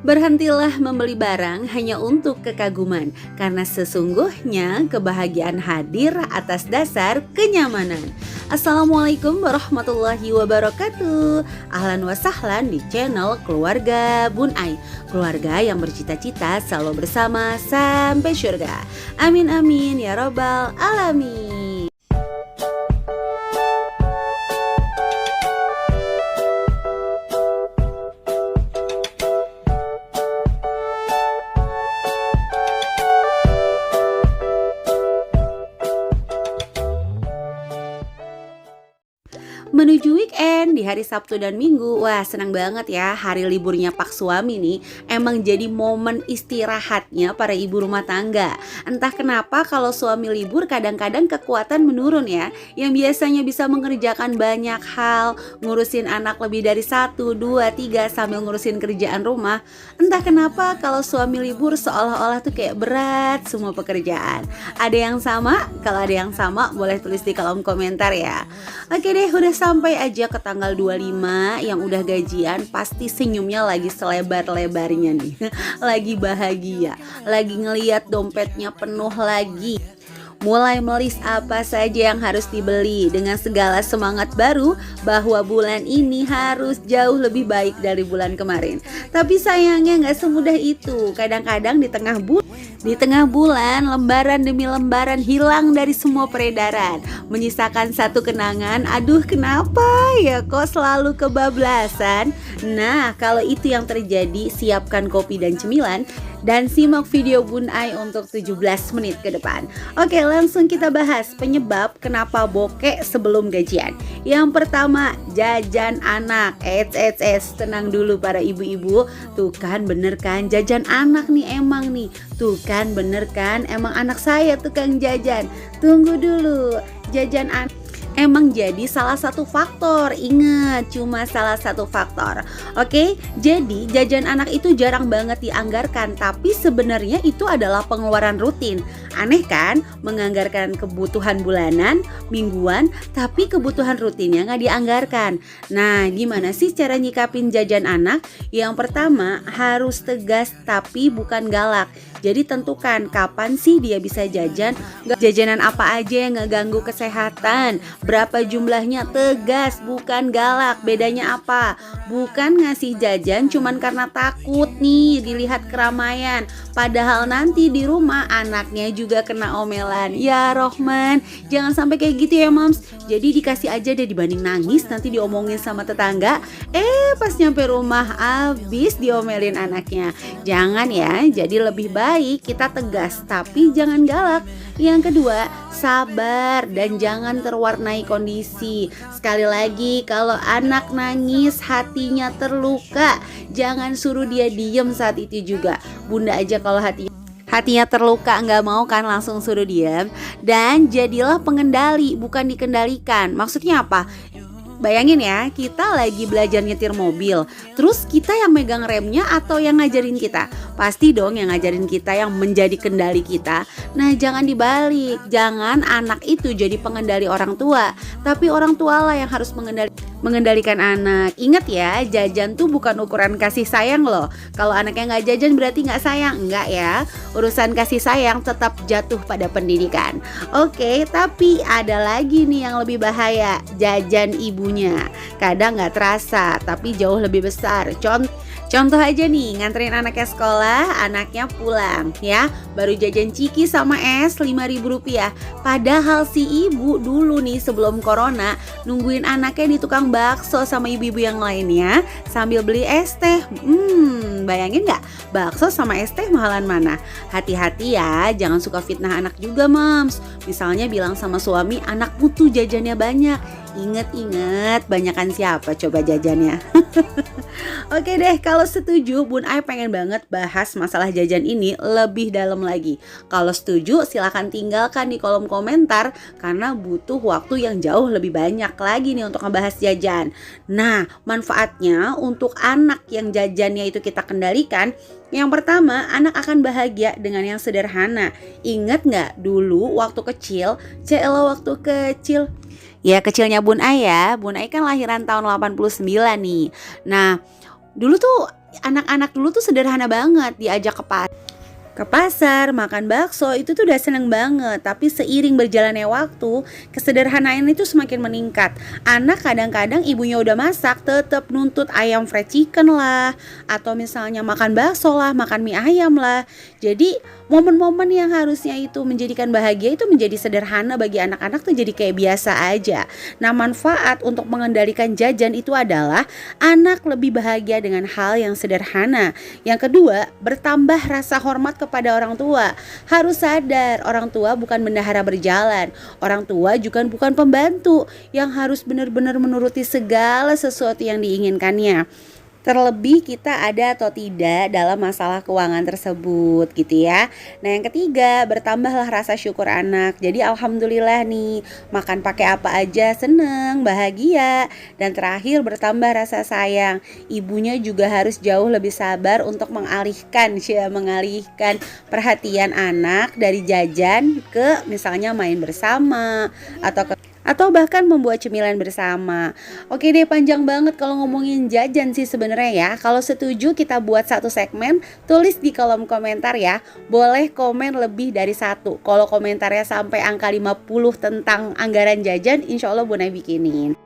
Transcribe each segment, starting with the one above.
Berhentilah membeli barang hanya untuk kekaguman, karena sesungguhnya kebahagiaan hadir atas dasar kenyamanan. Assalamualaikum warahmatullahi wabarakatuh. Ahlan wa sahlan di channel Keluarga Bun Ai, keluarga yang bercita-cita selalu bersama sampai surga. Amin amin ya robbal alamin. Menuju weekend di hari Sabtu dan Minggu. Wah, senang banget ya, hari liburnya Pak Suami nih emang jadi momen istirahatnya para ibu rumah tangga. Entah kenapa kalau suami libur kadang-kadang kekuatan menurun ya. Yang biasanya bisa mengerjakan banyak hal, ngurusin anak lebih dari 1, 2, 3 sambil ngurusin kerjaan rumah. Entah kenapa kalau suami libur seolah-olah tuh kayak berat semua pekerjaan. Ada yang sama? Kalau ada yang sama boleh tulis di kolom komentar ya. Oke deh, udah sampai aja ke tanggal 25. Yang udah gajian pasti senyumnya lagi selebar-lebarnya nih. Lagi bahagia, lagi ngeliat dompetnya penuh lagi. Mulai melis apa saja yang harus dibeli dengan segala semangat baru bahwa bulan ini harus jauh lebih baik dari bulan kemarin. Tapi sayangnya gak semudah itu. Kadang-kadang di tengah bulan lembaran demi lembaran hilang dari semua peredaran, menyisakan satu kenangan. Aduh, kenapa ya kok selalu kebablasan? Nah, kalau itu yang terjadi, siapkan kopi dan cemilan dan simak video Bun Ai untuk 17 menit ke depan. Oke, langsung kita bahas penyebab kenapa bokek sebelum gajian. Yang pertama, jajan anak. Tenang dulu para ibu-ibu. Tuh kan bener kan, jajan anak nih emang nih. Tuh kan bener kan, emang anak saya tukang jajan. Tunggu dulu, jajan anak emang jadi salah satu faktor. Ingat, cuma salah satu faktor. Oke, jadi jajan anak itu jarang banget dianggarkan, tapi sebenarnya itu adalah pengeluaran rutin. Aneh kan, menganggarkan kebutuhan bulanan, mingguan, tapi kebutuhan rutinnya nggak dianggarkan. Nah, gimana sih cara nyikapin jajan anak? Yang pertama, harus tegas tapi bukan galak. Jadi tentukan kapan sih dia bisa jajan, jajanan apa aja yang nggak ganggu kesehatan, berapa jumlahnya, tegas bukan galak. Bedanya apa? Bukan ngasih jajan cuman karena takut nih dilihat keramaian, padahal nanti di rumah anaknya juga kena omelan. Ya Rohman, jangan sampai kayak gitu ya Moms. Jadi dikasih aja deh dibanding nangis nanti diomongin sama tetangga. Pas nyampe rumah abis diomelin anaknya. Jangan ya, jadi lebih baik kita tegas tapi jangan galak. Yang kedua, sabar dan jangan terwarnai kondisi. Sekali lagi, kalau anak nangis hatinya terluka, jangan suruh dia diem saat itu juga. Bunda aja kalau hatinya terluka nggak mau kan langsung suruh diam. Dan jadilah pengendali bukan dikendalikan. Maksudnya apa? Bayangin ya, kita lagi belajar nyetir mobil, terus kita yang megang remnya atau yang ngajarin kita? Pasti dong yang ngajarin kita, yang menjadi kendali kita. Nah, jangan dibalik. Jangan anak itu jadi pengendali orang tua, tapi orang tua lah yang harus mengendalikan anak. Ingat ya, jajan tuh bukan ukuran kasih sayang loh. Kalau anaknya nggak jajan berarti nggak sayang. Enggak ya, urusan kasih sayang tetap jatuh pada pendidikan. Oke, tapi ada lagi nih yang lebih bahaya, jajan ibunya. Kadang nggak terasa, tapi jauh lebih besar. Contoh aja nih, nganterin anaknya sekolah, anaknya pulang ya, baru jajan ciki sama es Rp5.000. Padahal si ibu dulu nih sebelum corona nungguin anaknya di tukang bakso sama ibu-ibu yang lainnya sambil beli es teh. Bayangin gak? Bakso sama es teh mahalan mana? Hati-hati ya, jangan suka fitnah anak juga Moms. Misalnya bilang sama suami, anak butuh jajannya banyak. Ingat, banyakan siapa coba jajannya? Oke deh, kalau setuju Bun Ai pengen banget bahas masalah jajan ini lebih dalam lagi. Kalau setuju silahkan tinggalkan di kolom komentar, karena butuh waktu yang jauh lebih banyak lagi nih untuk ngebahas jajan. Nah, manfaatnya untuk anak yang jajannya itu kita kendalikan. Yang pertama, anak akan bahagia dengan yang sederhana. Ingat gak dulu waktu kecil, waktu kecil ya, kecilnya Bun Ai ya. Bun Ai kan lahiran tahun 89 nih. Nah, dulu tuh anak-anak dulu tuh sederhana banget, diajak ke pasar, makan bakso, itu tuh udah seneng banget. Tapi seiring berjalannya waktu, kesederhanaan itu semakin meningkat. Anak kadang-kadang ibunya udah masak, tetap nuntut ayam fried chicken lah, atau misalnya makan bakso lah, makan mie ayam lah. Jadi momen-momen yang harusnya itu menjadikan bahagia itu menjadi sederhana bagi anak-anak tuh jadi kayak biasa aja. Nah, manfaat untuk mengendalikan jajan itu adalah anak lebih bahagia dengan hal yang sederhana. Yang kedua, bertambah rasa hormat kepada orang tua. Harus sadar, orang tua bukan bendahara berjalan. Orang tua juga bukan pembantu yang harus benar-benar menuruti segala sesuatu yang diinginkannya. Terlebih kita ada atau tidak dalam masalah keuangan tersebut gitu ya. Nah, yang ketiga, bertambahlah rasa syukur anak. Jadi alhamdulillah nih, makan pakai apa aja seneng, bahagia. Dan terakhir, bertambah rasa sayang. Ibunya juga harus jauh lebih sabar untuk mengalihkan perhatian anak dari jajan ke misalnya main bersama atau bahkan membuat cemilan bersama. Oke deh, panjang banget kalau ngomongin jajan sih sebenarnya ya. Kalau setuju kita buat satu segmen, tulis di kolom komentar ya. Boleh komen lebih dari satu. Kalau komentarnya sampai angka 50 tentang anggaran jajan, insya Allah Bu Nay bikinin.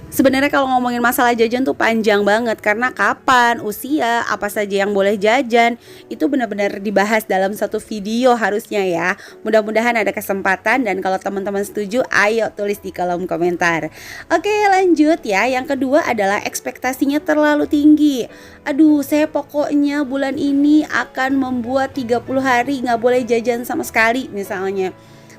Sebenarnya kalau ngomongin masalah jajan tuh panjang banget, karena kapan, usia, apa saja yang boleh jajan, itu benar-benar dibahas dalam satu video harusnya ya. Mudah-mudahan ada kesempatan, dan kalau teman-teman setuju, ayo tulis di kolom komentar. Oke, lanjut ya. Yang kedua adalah ekspektasinya terlalu tinggi. Aduh, saya pokoknya bulan ini akan membuat 30 hari gak boleh jajan sama sekali misalnya.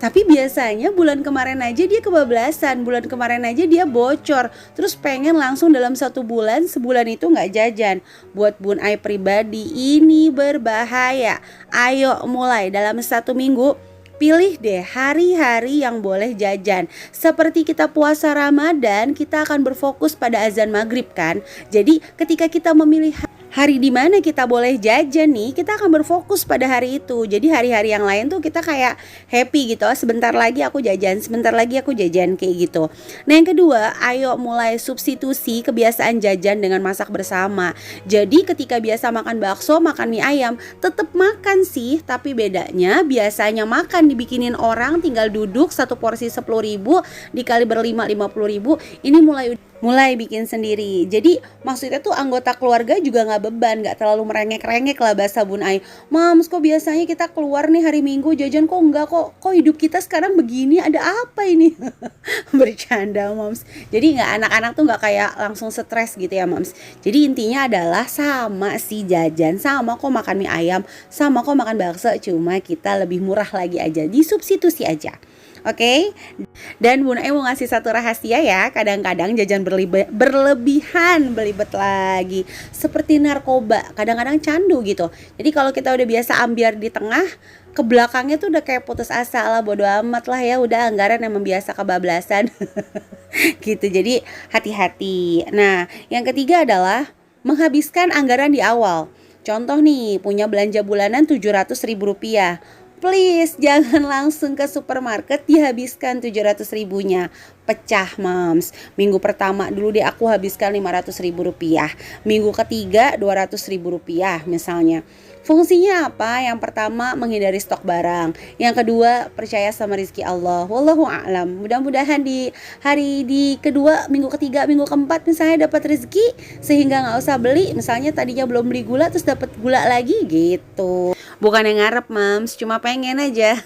Tapi biasanya bulan kemarin aja dia kebablasan, bulan kemarin aja dia bocor, terus pengen langsung dalam sebulan itu gak jajan. Buat Bun Ai pribadi ini berbahaya. Ayo mulai dalam 1 minggu, pilih deh hari-hari yang boleh jajan. Seperti kita puasa Ramadan, kita akan berfokus pada azan maghrib kan. Jadi ketika kita memilih hari di mana kita boleh jajan nih, kita akan berfokus pada hari itu. Jadi hari-hari yang lain tuh kita kayak happy gitu. Sebentar lagi aku jajan, sebentar lagi aku jajan, kayak gitu. Nah, yang kedua, ayo mulai substitusi kebiasaan jajan dengan masak bersama. Jadi ketika biasa makan bakso, makan mie ayam, tetap makan sih, tapi bedanya biasanya makan dibikinin orang, tinggal duduk satu porsi 10.000 dikali berlima 50.000. Ini mulai bikin sendiri. Jadi maksudnya tuh anggota keluarga juga gak beban, gak terlalu merengek-rengek lah bahasa Bun Ai. Mams, kok biasanya kita keluar nih hari Minggu jajan, kok enggak, kok hidup kita sekarang begini, ada apa ini? Bercanda Mams. Jadi anak-anak tuh gak kayak langsung stres gitu ya Mams. Jadi intinya adalah sama sih jajan, sama kok makan mie ayam, sama kok makan bakso, cuma kita lebih murah lagi aja, disubstitusi aja. Oke. Dan Bun Ai mau ngasih satu rahasia ya. Kadang-kadang jajan berlebihan, belibet lagi, seperti narkoba, kadang-kadang candu gitu. Jadi kalau kita udah biasa ambiar di tengah, ke belakangnya tuh udah kayak putus asa lah, bodo amat lah ya, udah anggaran emang biasa kebablasan. Gitu. Jadi hati-hati. Nah, yang ketiga adalah menghabiskan anggaran di awal. Contoh nih, punya belanja bulanan 700.000 rupiah. Please jangan langsung ke supermarket dihabiskan 700.000-nya. Pecah Mams. Minggu pertama dulu deh aku habiskan 500.000 rupiah. Minggu ketiga 200.000 rupiah misalnya. Fungsinya apa? Yang pertama, menghindari stok barang. Yang kedua, percaya sama rezeki Allah. Wallahu a'lam. Mudah-mudahan di hari di kedua, minggu ketiga, minggu keempat misalnya dapat rezeki, sehingga gak usah beli. Misalnya tadinya belum beli gula, terus dapat gula lagi gitu. Bukan yang ngarep Mams, cuma pengen aja.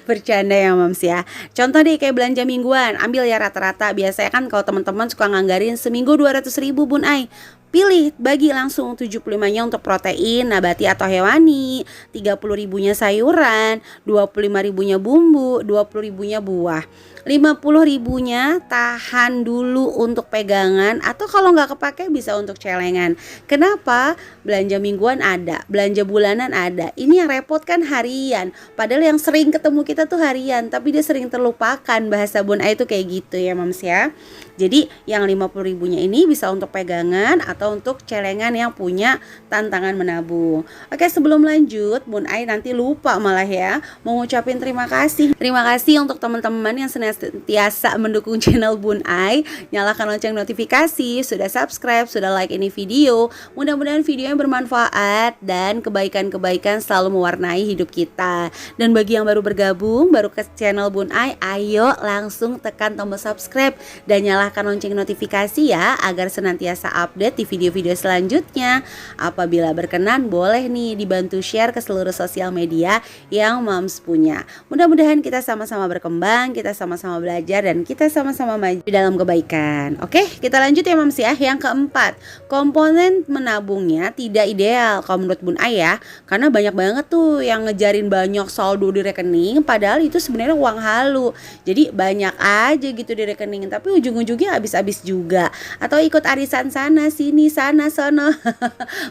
Bercanda ya Mams ya. Contoh deh kayak belanja mingguan, ambil ya rata-rata. Biasanya kan kalau teman-teman suka nganggarin seminggu 200.000 Bun Ai. Pilih, bagi langsung 75-nya untuk protein, nabati atau hewani, 30.000-nya sayuran, 25.000-nya bumbu, 20.000-nya buah. 50.000-nya tahan dulu untuk pegangan, atau kalau nggak kepake bisa untuk celengan. Kenapa? Belanja mingguan ada, belanja bulanan ada. Ini yang repot kan harian. Padahal yang sering ketemu kita tuh harian, tapi dia sering terlupakan. Bahasa Bun Ai itu kayak gitu ya Mams ya. Jadi yang 50.000-nya ini bisa untuk pegangan atau untuk celengan yang punya tantangan menabung. Oke, sebelum lanjut, Bun Ai nanti lupa malah ya mau ngucapin terima kasih. Terima kasih untuk teman-teman yang yang sentiasa mendukung channel Bun Ai, nyalakan lonceng notifikasi, sudah subscribe, sudah like ini video. Mudah-mudahan videonya bermanfaat dan kebaikan-kebaikan selalu mewarnai hidup kita. Dan bagi yang baru bergabung, baru ke channel Bun Ai, ayo langsung tekan tombol subscribe dan nyalakan lonceng notifikasi ya, agar senantiasa update di video-video selanjutnya. Apabila berkenan, boleh nih dibantu share ke seluruh sosial media yang Moms punya. Mudah-mudahan kita sama-sama berkembang, kita sama-sama belajar, dan kita sama-sama maju di dalam kebaikan. Oke, kita lanjut ya Moms ya. Yang keempat, komponen menabungnya tidak ideal kalau menurut Bun Ai ya, karena banyak banget tuh yang ngejarin banyak saldo di rekening, padahal itu sebenarnya uang halu. Jadi banyak aja gitu di rekening, tapi ujung-ujungnya habis-habis juga. Atau ikut arisan sana sini sana sono.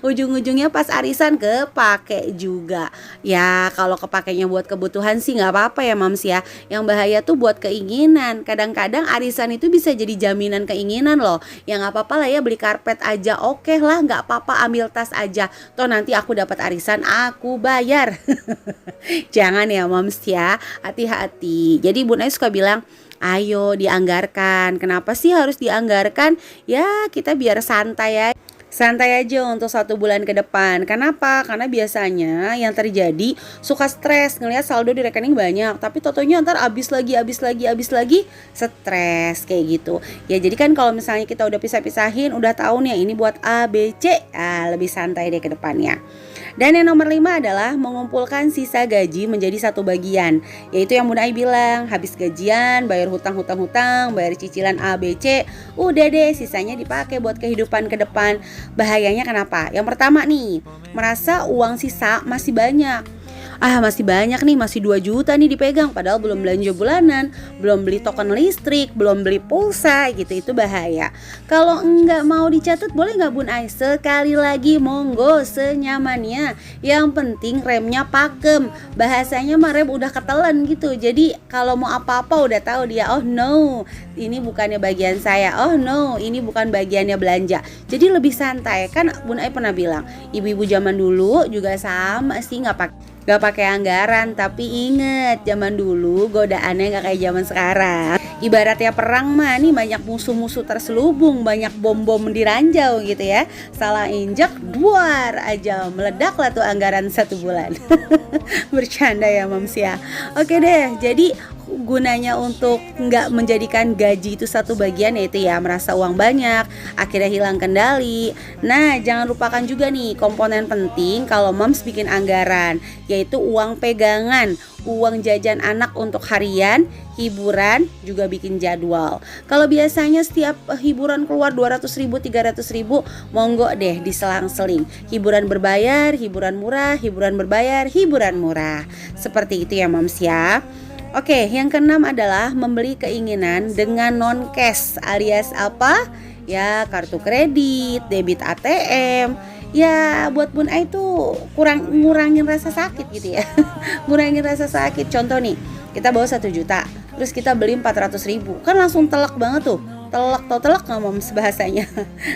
Ujung-ujungnya pas arisan kepake juga. Ya kalau kepakainya buat kebutuhan sih nggak apa-apa ya Moms ya. Yang bahaya tuh buat keinginan. Kadang-kadang arisan itu bisa jadi jaminan keinginan loh. Ya nggak apa-apa lah ya, beli karpet aja oke lah, nggak apa-apa, ambil tas aja. Toh nanti aku dapat arisan, aku bayar. Jangan ya Moms ya, hati-hati. Jadi Bun Ai suka bilang, ayo dianggarkan. Kenapa sih harus dianggarkan? Ya kita biar santai ya. Santai aja untuk 1 bulan ke depan. Kenapa? Karena biasanya yang terjadi suka stres ngelihat saldo di rekening banyak, tapi totonya ntar habis lagi, stres kayak gitu. Ya jadi kan kalau misalnya kita udah pisah-pisahin, udah tahu nih ini buat A, B, C, lebih santai deh ke depannya. Dan yang nomor 5 adalah mengumpulkan sisa gaji menjadi 1 bagian. Yaitu yang Bun Ai bilang, habis gajian, bayar hutang-hutang, bayar cicilan A, B, C, udah deh sisanya dipakai buat kehidupan ke depan. Bahayanya kenapa? Yang pertama nih, merasa uang sisa masih banyak. Masih banyak nih, masih 2 juta nih dipegang, padahal belum belanja bulanan, belum beli token listrik, belum beli pulsa gitu. Itu bahaya. Kalau enggak mau dicatat, boleh nggak Bun Ai? Sekali lagi monggo, senyamannya. Yang penting remnya pakem. Bahasanya mah rem udah ketelan gitu. Jadi kalau mau apa-apa udah tahu dia, oh no, ini bukannya bagian saya, oh no, ini bukan bagiannya belanja. Jadi lebih santai. Kan Bun Ai pernah bilang, ibu-ibu zaman dulu juga sama sih, Gak pakai anggaran, tapi inget zaman dulu godaannya gak kayak zaman sekarang. Ibaratnya perang mah nih, banyak musuh-musuh terselubung, banyak bom-bom diranjau gitu ya. Salah injek, duar aja meledaklah tuh anggaran 1 bulan. Bercanda ya Moms ya. Oke deh, jadi gunanya untuk nggak menjadikan gaji itu 1 bagian, yaitu ya merasa uang banyak, akhirnya hilang kendali. Nah jangan lupakan juga nih komponen penting kalau Moms bikin anggaran, yaitu uang pegangan, uang jajan anak untuk harian, hiburan, juga bikin jadwal. Kalau biasanya setiap hiburan keluar 200.000, 300.000, monggo deh diselang-seling. Hiburan berbayar, hiburan murah, hiburan berbayar, hiburan murah. Seperti itu ya Moms ya. Oke, yang keenam adalah membeli keinginan dengan non-cash, alias apa? Ya kartu kredit, debit ATM. Ya buat Bun Ai tuh ngurangin rasa sakit gitu ya. Ngurangin rasa sakit. Contoh nih, kita bawa 1 juta, terus kita beli 400.000, kan langsung telak banget tuh. Telak nggak Moms bahasanya.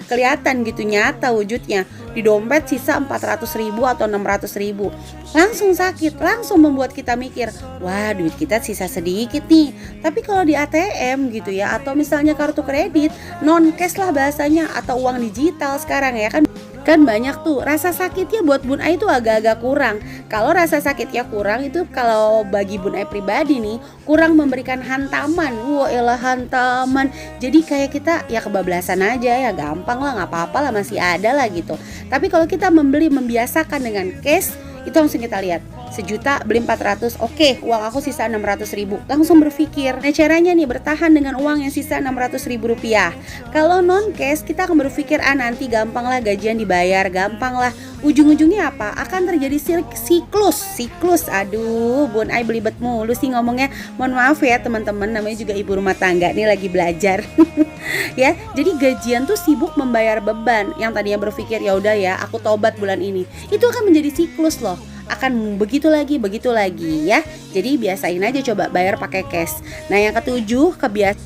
Kelihatan gitu nyata wujudnya. Di dompet sisa 400.000 atau 600.000. Langsung sakit, langsung membuat kita mikir, wah duit kita sisa sedikit nih. Tapi kalau di ATM gitu ya, atau misalnya kartu kredit, non cash lah bahasanya, atau uang digital sekarang ya kan banyak tuh. Rasa sakitnya buat Bun Ai itu agak-agak kurang. Kalau rasa sakitnya kurang itu, kalau bagi Bun Ai pribadi nih, kurang memberikan hantaman. Wah elah hantaman. Jadi kayak kita ya kebablasan aja ya, gampang lah, nggak apa-apa lah, masih ada lah gitu. Tapi kalau kita membiasakan dengan cash, itu langsung kita lihat 1 juta beli 400, oke, uang aku sisa 600.000. Langsung berpikir, nah caranya nih bertahan dengan uang yang sisa 600.000 rupiah. Kalau non cash, kita akan berpikir, nanti gampang lah gajian dibayar, gampang lah. Ujung-ujungnya apa? Akan terjadi siklus. Aduh, Bun Ai belibet mulu sih ngomongnya. Mohon maaf ya teman-teman, namanya juga ibu rumah tangga nih, lagi belajar. Ya, jadi gajian tuh sibuk membayar beban. Yang tadinya berpikir ya udah ya, aku tobat bulan ini, itu akan menjadi siklus loh. Akan begitu lagi ya. Jadi biasain aja coba bayar pakai cash. Nah yang ketujuh,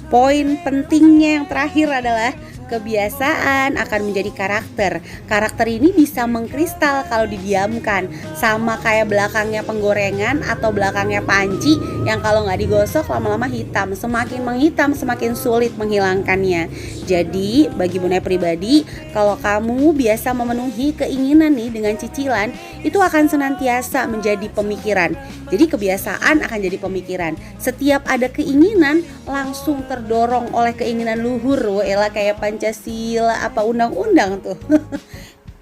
poin pentingnya yang terakhir adalah Kebiasaan akan menjadi karakter. Karakter ini bisa mengkristal kalau didiamkan, sama kayak belakangnya penggorengan atau belakangnya panci yang kalau nggak digosok lama-lama hitam. Semakin menghitam semakin sulit menghilangkannya. Jadi bagi Bunda pribadi, kalau kamu biasa memenuhi keinginan nih dengan cicilan, itu akan senantiasa menjadi pemikiran. Jadi kebiasaan akan jadi pemikiran. Setiap ada keinginan langsung terdorong oleh keinginan luhur. Elah kayak Pancasila apa undang-undang tuh.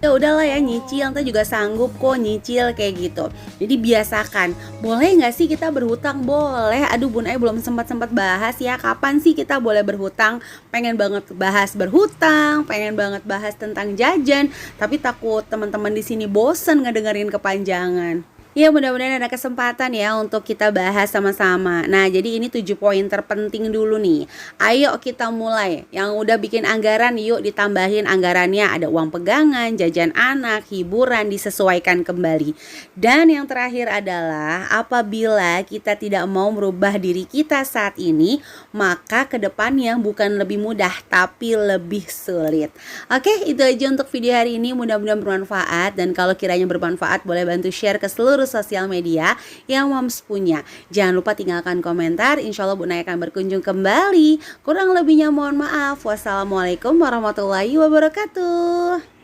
Ya udahlah ya, nyicil nanti juga sanggup kok nyicil kayak gitu. Jadi biasakan. Boleh nggak sih kita berhutang? Boleh. Aduh Bun Ai belum sempat bahas ya. Kapan sih kita boleh berhutang? Pengen banget bahas berhutang, pengen banget bahas tentang jajan, tapi takut teman-teman di sini bosen ngedengerin kepanjangan. Ya mudah-mudahan ada kesempatan ya untuk kita bahas sama-sama. Nah jadi ini 7 poin terpenting dulu nih. Ayo kita mulai. Yang udah bikin anggaran yuk ditambahin anggarannya. Ada uang pegangan, jajan anak, hiburan disesuaikan kembali. Dan yang terakhir adalah apabila kita tidak mau merubah diri kita saat ini, maka kedepannya bukan lebih mudah tapi lebih sulit. Oke, itu aja untuk video hari ini. Mudah-mudahan bermanfaat. Dan kalau kiranya bermanfaat boleh bantu share ke seluruh sosial media yang Moms punya. Jangan lupa tinggalkan komentar. Insya Allah Bunda akan berkunjung kembali. Kurang lebihnya mohon maaf. Wassalamualaikum warahmatullahi wabarakatuh.